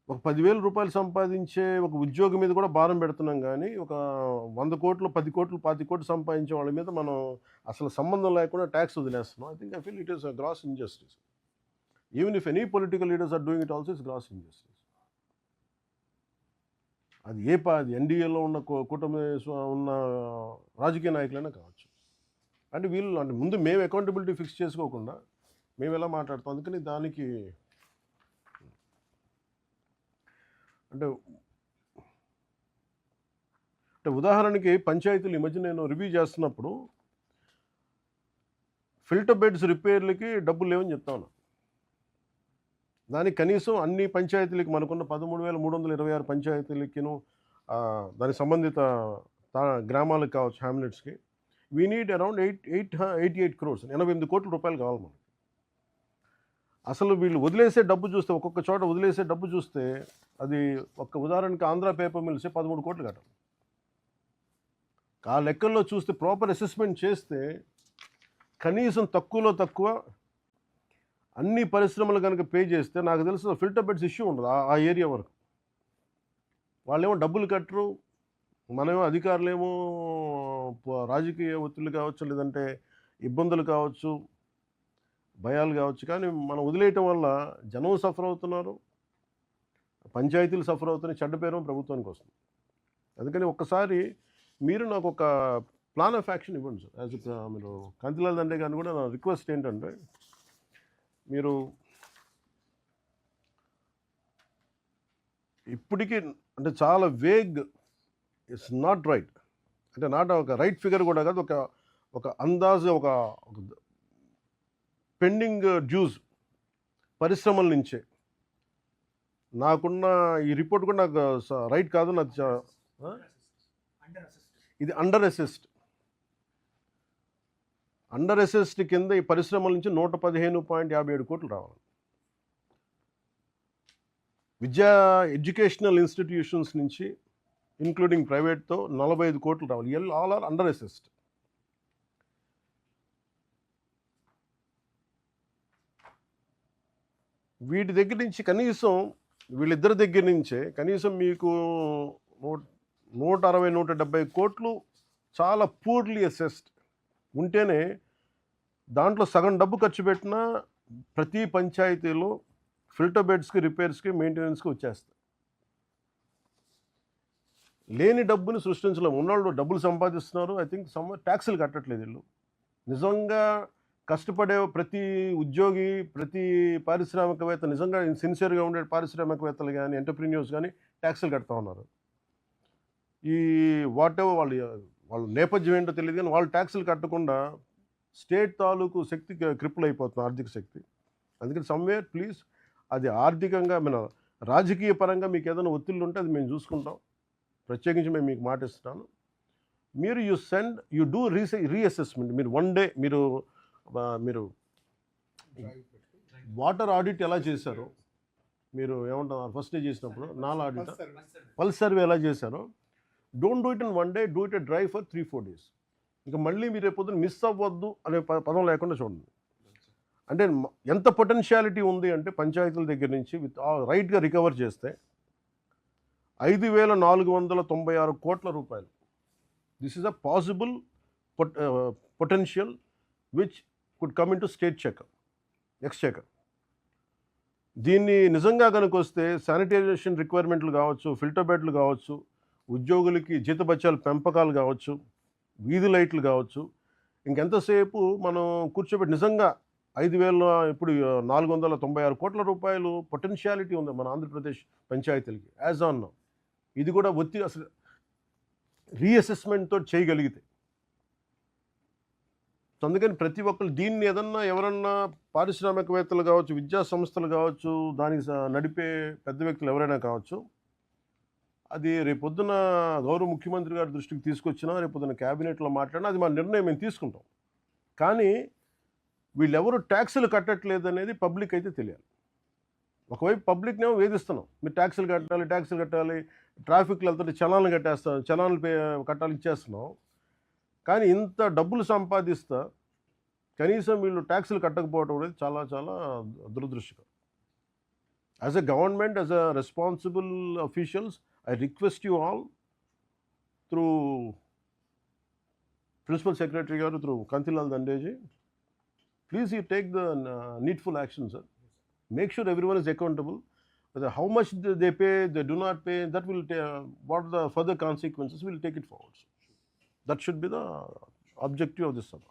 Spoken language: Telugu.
ఒక 10,000 రూపాయలు సంపాదించే ఒక ఉద్యోగి మీద కూడా భారం పెడుతున్నాం గానీ, ఒక 100,00,00,000, 10,00,00,000, 25,00,00,000 సంపాదించే వాళ్ళ మీద మనం అసలు సంబంధం లేకుండా టాక్స్ వదిలేస్తున్నాం. I feel it is a gross injustice. Even if any political leaders are doing it also it's gross injustice. అది అది ఎన్‌డీఏలో ఉన్న కూటమి ఉన్న రాజకీయ నాయకులైనా కావచ్చు. అంటే వీళ్ళు అంటే ముందు మేము అకౌంటబిలిటీ ఫిక్స్ చేసుకోకుండా మేమెలా మాట్లాడతాం. అందుకని దానికి అంటే అంటే ఉదాహరణకి పంచాయతీలు ఈ మధ్య నేను రివ్యూ చేస్తున్నప్పుడు ఫిల్టర్ బెడ్స్ రిపేర్లకి డబ్బులు లేవని చెప్తా ఉన్నా. దానికి కనీసం అన్ని పంచాయతీలకి మనకున్న 13,326 పంచాయతీలకిను దానికి సంబంధిత గ్రామాలకు కావచ్చు, హ్యామ్లెట్స్కి వీ నీడ్ అరౌండ్ 88 crores, 88 కోట్ల రూపాయలు కావాలి మనకి. అసలు వీళ్ళు వదిలేసే డబ్బు చూస్తే, ఒక్కొక్క చోట వదిలేసే డబ్బు చూస్తే అది ఒక్క ఉదాహరణకి ఆంధ్ర పేపర్ మిల్సే 13 కోట్లు కట్టాలి. ఆ లెక్కల్లో చూస్తే ప్రాపర్ అసెస్మెంట్ చేస్తే కనీసం తక్కువలో తక్కువ అన్ని పరిశ్రమలు కనుక పే చేస్తే నాకు తెలిసిన ఫిల్టర్ బెడ్స్ ఇష్యూ ఉండదు ఆ ఏరియా వరకు. వాళ్ళేమో డబ్బులు కట్టరు, మనమేమో అధికారులేమో రాజకీయ ఒత్తిళ్ళు కావచ్చు, లేదంటే ఇబ్బందులు కావచ్చు, భయాలు కావచ్చు, కానీ మనం వదిలేయటం వల్ల జనం సఫర్ అవుతున్నారు, పంచాయతీలు సఫర్ అవుతున్నాయి, చెడ్డ పేరు ప్రభుత్వానికి వస్తుంది. అందుకని ఒక్కసారి మీరు నాకు ఒక ప్లాన్ ఆఫ్ యాక్షన్ ఇవ్వండి సార్. యాజ్ మీరు కాంతిలాల్ దండే గారిని కూడా నా రిక్వెస్ట్ ఏంటంటే, మీరు ఇప్పటికీ అంటే చాలా వేగ్, ఇట్స్ నాట్ రైట్, అంటే నాట్ ఒక రైట్ ఫిగర్ కూడా కాదు, ఒక అందాజు ఒక పెండింగ్ డ్యూస్ పరిశ్రమల నుంచే నాకున్న ఈ రిపోర్ట్ కూడా నాకు రైట్ కాదు. నాకు ఇది అండర్ అసెస్డ్ కింద ఈ పరిశ్రమల నుంచి 115.57 కోట్లు రావాలి. ఎడ్యుకేషనల్ ఇన్స్టిట్యూషన్స్ నుంచి ఇంక్లూడింగ్ ప్రైవేట్తో 45 కోట్లు రావాలి. All are under assessed. వీటి దగ్గర నుంచి కనీసం వీళ్ళిద్దరి దగ్గర నుంచే కనీసం మీకు 160-170 కోట్లు చాలా పూర్లీ అసెస్డ్ ఉంటేనే దాంట్లో సగం డబ్బు ఖర్చు పెట్టినా ప్రతి పంచాయతీలో ఫిల్టర్ బెడ్స్కి, రిపేర్స్కి, మెయింటెనెన్స్కి వచ్చేస్తాయి. లేని డబ్బుని సృష్టించలేము. ఉన్నవాళ్ళు డబ్బులు సంపాదిస్తున్నారు, ఐ థింక్ ట్యాక్సులు కట్టట్లేదు వీళ్ళు. నిజంగా కష్టపడే ప్రతి ఉద్యోగి, ప్రతి పారిశ్రామికవేత్త, నిజంగా సిన్సియర్గా ఉండే పారిశ్రామికవేత్తలు కానీ, ఎంటర్ప్రీన్యూర్స్ కానీ ట్యాక్సులు కడతా ఉన్నారు. ఈ వాట్ ఎవర్ వాళ్ళ నేపథ్యం ఏంటో తెలియదు కానీ వాళ్ళు ట్యాక్సులు కట్టకుండా స్టేట్ తాలూకు శక్తి క్రిపుల్ అయిపోతుంది, ఆర్థిక శక్తి. అందుకని సమ్వేర్ ప్లీజ్, అది ఆర్థికంగా మన రాజకీయ పరంగా మీకు ఏదైనా ఒత్తిళ్ళు ఉంటే అది మేము చూసుకుంటాం. ప్రత్యేకించి మేము మీకు మాట ఇస్తున్నాను. మీరు యూ డూ రీఅసెస్మెంట్. మీరు వన్ డే మీరు వాటర్ ఆడిట్ ఎలా చేశారో, మీరు ఏమంటారు ఫస్ట్ డే చేసినప్పుడు నాలా ఆడిట్, పల్స్ సర్వే ఎలా చేశారో, don't do it in one day, do it dry for 3-4 days. ఇంకా మళ్ళీ మీరు రేపొద్దున మిస్ అవ్వద్దు అనే పదం లేకుండా చూడండి. అంటే ఎంత పొటెన్షియాలిటీ ఉంది అంటే పంచాయతీల దగ్గర నుంచి రైట్గా రికవర్ చేస్తే 5,496 కోట్ల రూపాయలు. This is a possible potential which could come in to state Exchequer. దీన్ని నిజంగా కనుక వస్తే శానిటైజేషన్ రిక్వైర్మెంట్లు కావచ్చు, ఫిల్టర్ బెడ్లు కావచ్చు, ఉద్యోగులకి జీతభత్యాల పెంపకాలు కావచ్చు, వీధి లైట్లు కావచ్చు, ఇంకెంతసేపు మనం కూర్చోబెట్టి నిజంగా 5,000 ఇప్పుడు 496 కోట్ల రూపాయలు పొటెన్షియాలిటీ ఉంది మన ఆంధ్రప్రదేశ్ పంచాయతీలకి యాజ్ ఆన్ నౌ. ఇది కూడా అసలు రీఅసెస్మెంట్తో చేయగలిగితే. అందుకని ప్రతి ఒక్కరు దీన్ని ఎవరన్నా పారిశ్రామికవేత్తలు కావచ్చు, విద్యా సంస్థలు కావచ్చు, దానికి నడిపే పెద్ద వ్యక్తులు ఎవరైనా కావచ్చు, అది రేపొద్దున గౌరవ ముఖ్యమంత్రి గారి దృష్టికి తీసుకొచ్చినా, రేపొద్దున క్యాబినెట్లో మాట్లాడినా అది మా నిర్ణయం మేము తీసుకుంటాం. కానీ వీళ్ళెవరు ట్యాక్సులు కట్టట్లేదు అనేది పబ్లిక్ అయితే తెలియాలి. ఒకవైపు పబ్లిక్నేమో వేధిస్తున్నాం, మీరు ట్యాక్సులు కట్టాలి, ట్రాఫిక్లో వెళ్తుంటే చలాన్లు కట్టాలి ఇచ్చేస్తున్నాం. కానీ ఇంత డబ్బులు సంపాదిస్తా కనీసం వీళ్ళు ట్యాక్సులు కట్టకపోవడం అనేది చాలా చాలా దురదృష్టకరం. As a government, as a responsible officials, I request you all through Principal Secretary garu, through Kantilal Dandeji, please you take the needful action, sir. Make sure everyone is accountable. Whether how much they pay, they do not pay, that will what are the further consequences, we'll take it forward. That should be the objective of this Sabha.